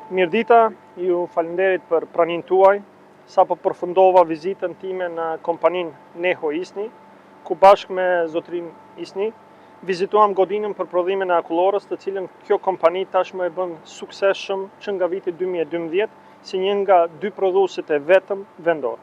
Mirëdita, ju falenderit për praninë tuaj. Sapo përfundova vizitën time në kompaninë Neho Isni, ku bashkë me zotrin Isni vizituam godinën për prodhimin e akullorës, të cilën kjo kompani tashmë e bën suksesshëm që nga viti 2012 si një nga 2 prodhuesit e vetëm vendor.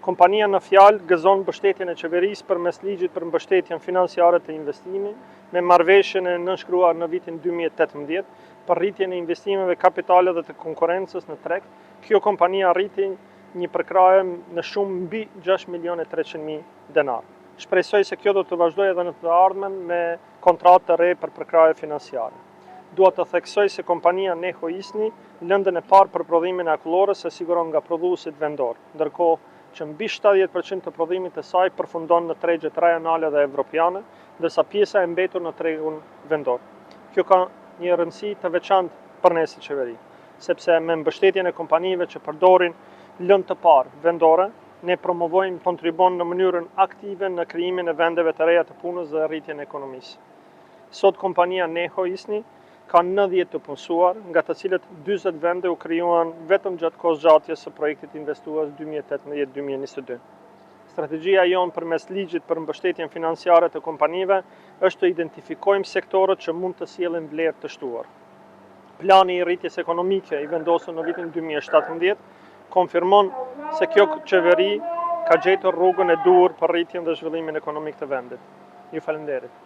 Kompania në fjalë gëzon mbështetjen e qeverisë përmes ligjit për mbështetjen financiare të investimit, me marrëveshjen e nënshkruar në vitin 2018 për rritjen e investimeve kapitale dhe të konkurrencës në treg. Kjo kompani arriti një përkraje në shumë mbi 6.300.000 denar. Shpresoj se kjo do të vazhdojë edhe në të ardhmen me kontratë të re për përkraje financiare. Dua të theksoj se kompania Neho Isni lëndën e parë për prodhimin e akullorës e siguron nga prodhuesit vendor, ndërkohë që mbi 70% të prodhimit të saj përfundon në tregjet rajonale dhe evropiane, ndërsa pjesa e mbetur në tregun vendor. Kjo ka një rëndësi të veçantë për ne si qeveri, sepse me mbështetjen e kompanive që përdorin lëndë të parë vendore, ne promovojmë kontribon në mënyrën aktive në krijimin e vendeve të reja të punës dhe rritjen e ekonomisë. Sot kompania Neho Isni ka 90 të punësuar, nga të cilët 40 vende u krijuan vetëm gjatë kohës gjatjes së projektit investues 2018-2022. Strategjia jonë përmes ligjit për mbështetjen financiare të kompanive është të identifikojmë sektorët që mund të sjellin vlerë të shtuar. Plani i rritjes ekonomike i vendosur në vitin 2017 konfirmon se kjo qeveri ka gjetur rrugën e duhur për rritjen dhe zhvillimin ekonomik të vendit. Ju falenderit.